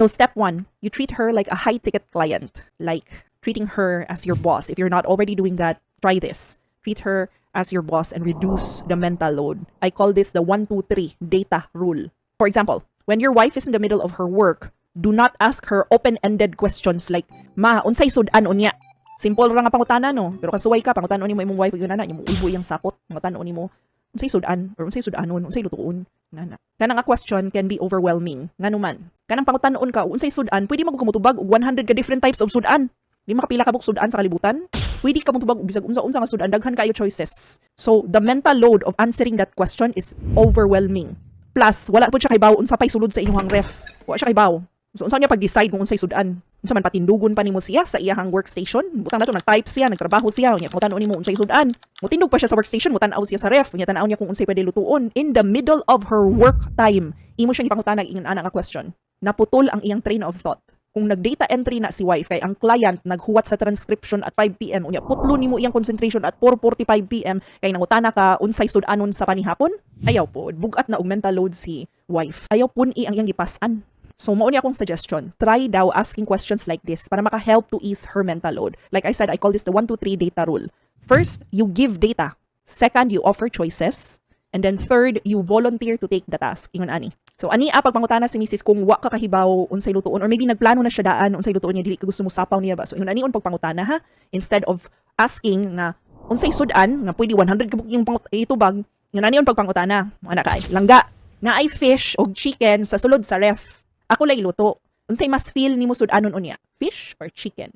So step 1, you treat her like a high-ticket client, like treating her as your boss. If you're not already doing that, try this. Treat her as your boss and reduce the mental load. I call this the 1, 2, 3 data rule. For example, when your wife is in the middle of her work, do not ask her open-ended questions like, "Ma, unsay sudan unya?" Simple ra nga pangutana no, pero kasuway ka pangutanon nimo imong wife gyud nana, imong ibo iyang sapot, pangutanon nimo unsay sudan or unsay sudanon, unsay lutuon nana. Kanang nga question can be overwhelming. Nganuman, kanang pangutanon ka unsay sudan, pwede magkumutubag og 100 ka different types of sudan. Di makapila ka buk sudan sa kalibutan. Pwede ka mutubag og bisag unsa-unsa nga sudan, daghan kayo choices. So the mental load of answering that question is overwhelming. Plus, wala pud siya kay baw unsa pay sulod sa inyong ref. Wala siya kay baw. So unsa niya pag-decide kung unsay sudan? Unsa man patindugon pa nimo siya sa iyang workstation? Butang nato nag-type siya, nagtrabaho siya, unya pangutanon nimo unsay sudan. Mutindog pa siya sa workstation, mutan-aw siya sa ref, unya tan-aw niya kung unsay pwede lutuon in the middle of her work time. Imo siyang ipangutanag ingon ana nga question. Naputol ang iyang train of thought. Kung nag-data entry na si wife kay ang client naghuwat sa transcription at 5 PM, unya putlo nimo iyang concentration at 4:45 PM kay nangutana ka unsay sudanon sa panihapon? Ayaw po, bugat na og mental load si wife. Ayaw pun ang iyang gipasan. So, mao ni akong suggestion. Try daw asking questions like this para maka-help to ease her mental load. Like I said, I call this the 1, 2, 3 data rule. First, you give data. Second, you offer choices. And then third, you volunteer to take the task. Ingon ani. So, ani pag pangutana si Mrs. kung wa ka kahibaw unsay lutuon or maybe nagplano na siya daan unsay lutuon niya dili ka gusto mo sapaw niya ba. So, ingon ani pag pangutana ha. Instead of asking nga unsay sudan nga pwede 100 ka yung itubag, ingon ani pag pangutana. Ana kay langga na ay fish o chicken sa sulod sa ref. Ako lay luto. Unsay mas feel nimo sudanon unya? Fish or chicken?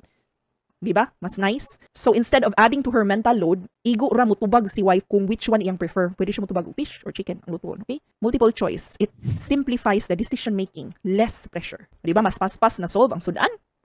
Di ba? Mas nice. So instead of adding to her mental load, igo ra mutubag si wife kung which one iyang prefer. Pwede siya mutubag og fish or chicken ang lutuon, okay? Multiple choice. It simplifies the decision making. Less pressure. Di ba? Mas pas-pas na solve ang sudan.